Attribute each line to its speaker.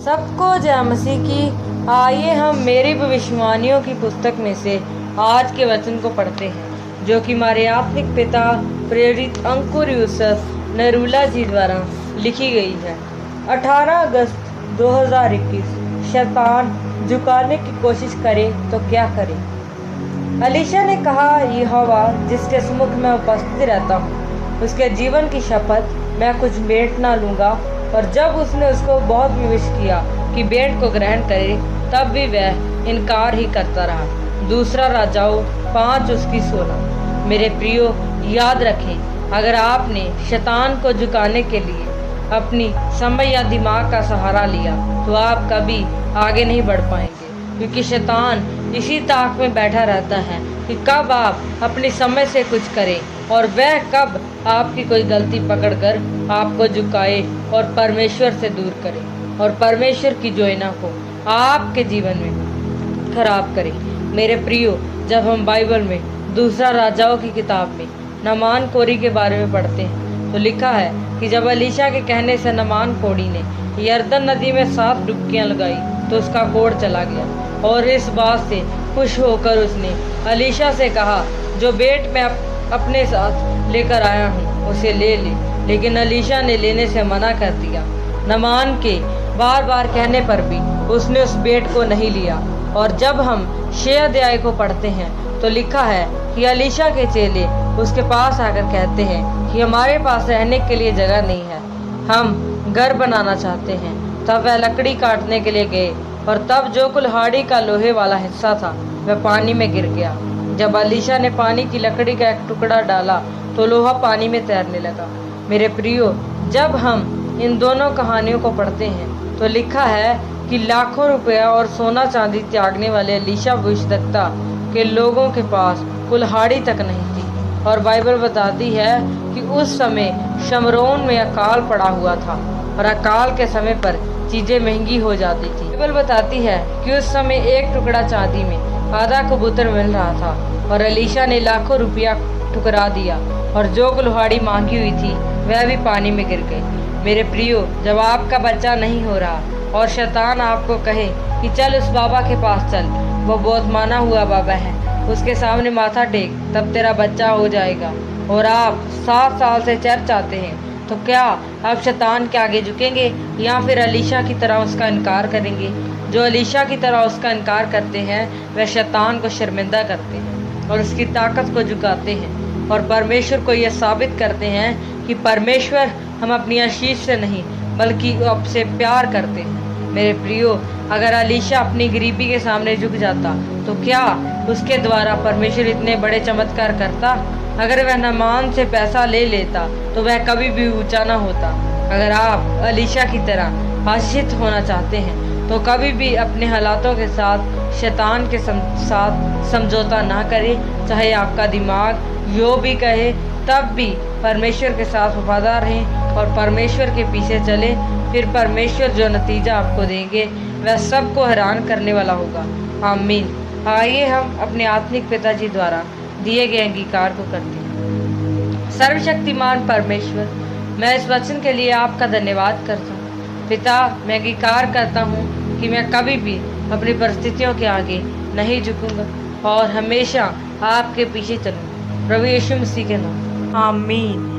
Speaker 1: सबको जय मसीह की। आइए हम मेरी भविष्यवाणियों की पुस्तक में से आज के वचन को पढ़ते हैं, जो कि हमारे आत्मिक पिता प्रेरित अंकुर यूसुफ नरूला जी द्वारा लिखी गई है। 18 अगस्त 2021। शैतान झुकाने की कोशिश करे तो क्या करे। अलीशा ने कहा, यहोवा जिसके सम्मुख मैं उपस्थित रहता हूँ, उसके जीवन की शपथ मैं कुछ भेंट ना लूँगा। और जब उसने उसको बहुत विवश किया कि भेंट को ग्रहण करे, तब भी वह इनकार ही करता रहा। दूसरा राजाओं 5:16। मेरे प्रियो, याद रखें, अगर आपने शैतान को झुकाने के लिए अपनी समझ या दिमाग का सहारा लिया तो आप कभी आगे नहीं बढ़ पाएंगे, क्योंकि शैतान इसी ताक में बैठा रहता है कि कब आप अपनी समझ से कुछ करें और वह कब आपकी कोई गलती पकड़कर आपको झुकाए और परमेश्वर से दूर करे और परमेश्वर की योजना को आपके जीवन में खराब करे। मेरे प्रियो, जब हम बाइबल में दूसरा राजाओं की किताब में नामान कोढ़ी के बारे में पढ़ते हैं तो लिखा है कि जब अलीशा के कहने से नामान कोढ़ी ने यरदन नदी में 7 डुबकियां लगाई तो उसका कोढ़ चला गया। और इस बात से खुश होकर उसने अलीशा से कहा, जो भेंट मैं अपने साथ लेकर आया हूँ उसे ले ले। लेकिन अलीशा ने लेने से मना कर दिया। नामान के बार बार कहने पर भी उसने उस भेंट को नहीं लिया। और जब हम 6 अध्याय को पढ़ते हैं तो लिखा है कि अलीशा के चेले उसके पास आकर कहते हैं कि हमारे पास रहने के लिए जगह नहीं है, हम घर बनाना चाहते हैं। तब वह लकड़ी काटने के लिए गए और तब जो कुल्हाड़ी का लोहे वाला हिस्सा था वह पानी में गिर गया। जब अलीशा ने पानी की लकड़ी का एक टुकड़ा डाला तो लोहा पानी में तैरने लगा। मेरे प्रियो, जब हम इन दोनों कहानियों को पढ़ते हैं तो लिखा है कि लाखों रुपया और सोना चांदी त्यागने वाले अलीशा भविष्यद्वक्ता के लोगों के पास कुल्हाड़ी तक नहीं थी। और बाइबल बताती है कि उस समय शमरोन में अकाल पड़ा हुआ था और अकाल के समय पर चीजें महंगी हो जाती थी। बाइबल बताती है कि उस समय एक टुकड़ा चांदी में आधा कबूतर मिल रहा था और अलीशा ने लाखों रुपया ठुकरा दिया और जो कुल्हाड़ी मांगी हुई थी वह भी पानी में गिर गई। मेरे प्रियो, जब आपका बच्चा नहीं हो रहा और शैतान आपको कहे कि चल उस बाबा के पास चल, वो बहुत माना हुआ बाबा है, उसके सामने माथा टेक, तब तेरा बच्चा हो जाएगा, और आप 7 साल से चर्च आते हैं, तो क्या आप शैतान के आगे झुकेंगे या फिर अलीशा की तरह उसका इनकार करेंगे? जो अलीशा की तरह उसका इनकार करते हैं वह शैतान को शर्मिंदा करते हैं और उसकी ताकत को झुकाते हैं और परमेश्वर को यह साबित करते हैं कि परमेश्वर हम अपनी आशीष से नहीं बल्कि आपसे प्यार करते हैं। मेरे प्रियो, अगर अलीशा अपनी गरीबी के सामने झुक जाता तो क्या उसके द्वारा परमेश्वर इतने बड़े चमत्कार करता? अगर वह नामान से पैसा ले लेता तो वह कभी भी ऊंचा ना होता। अगर आप अलीशा की तरह आशीषित होना चाहते हैं तो कभी भी अपने हालातों के साथ शैतान के साथ समझौता ना करें। चाहे आपका दिमाग यो भी कहे, तब भी परमेश्वर के साथ वफादार रहें और परमेश्वर के पीछे चले। फिर परमेश्वर जो नतीजा आपको देंगे वह सबको हैरान करने वाला होगा। आमीन। आइए हम अपने आत्मिक पिताजी द्वारा दिए गए अंगीकार को करते हैं। सर्वशक्तिमान परमेश्वर, मैं इस वचन के लिए आपका धन्यवाद करता हूँ। पिता, मैं अंगीकार करता हूँ कि मैं कभी भी अपनी परिस्थितियों के आगे नहीं झुकूंगा और हमेशा आपके पीछे चलूंगा। प्रभु यीशु मसीह के नाम, आमीन।